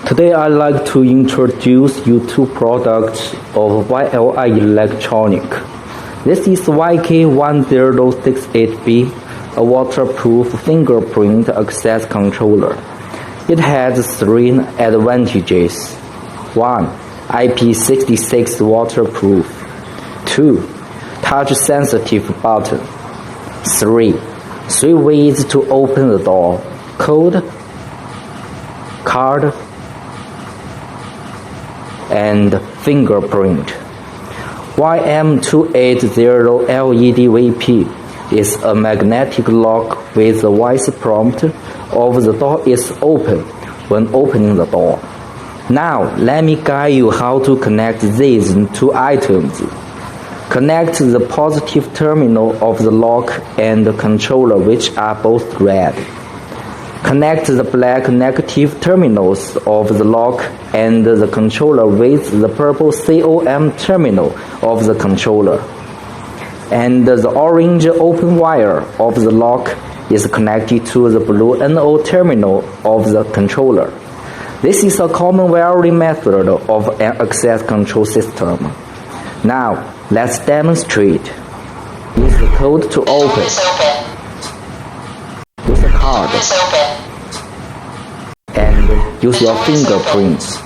Today I'd like to introduce you to products of YLI Electronic. This is YK1068B, a waterproof fingerprint access controller. It has three advantages. 1. IP66 waterproof. 2. Touch-sensitive button. 3. 3 ways to open the door. Code, card, and fingerprint. YM280 LED VP is a magnetic lock with the voice prompt of the door is open when opening the door. Now let me guide you how to connect these two items. Connect the positive terminal of the lock and the controller, which are both red. Connect the black negative terminals of the lock and the controller with the purple COM terminal of the controller. And the orange open wire of the lock is connected to the blue NO terminal of the controller. This is a common wiring method of an access control system. Now, let's demonstrate. Use the code to open. Use a card. And use your fingerprints.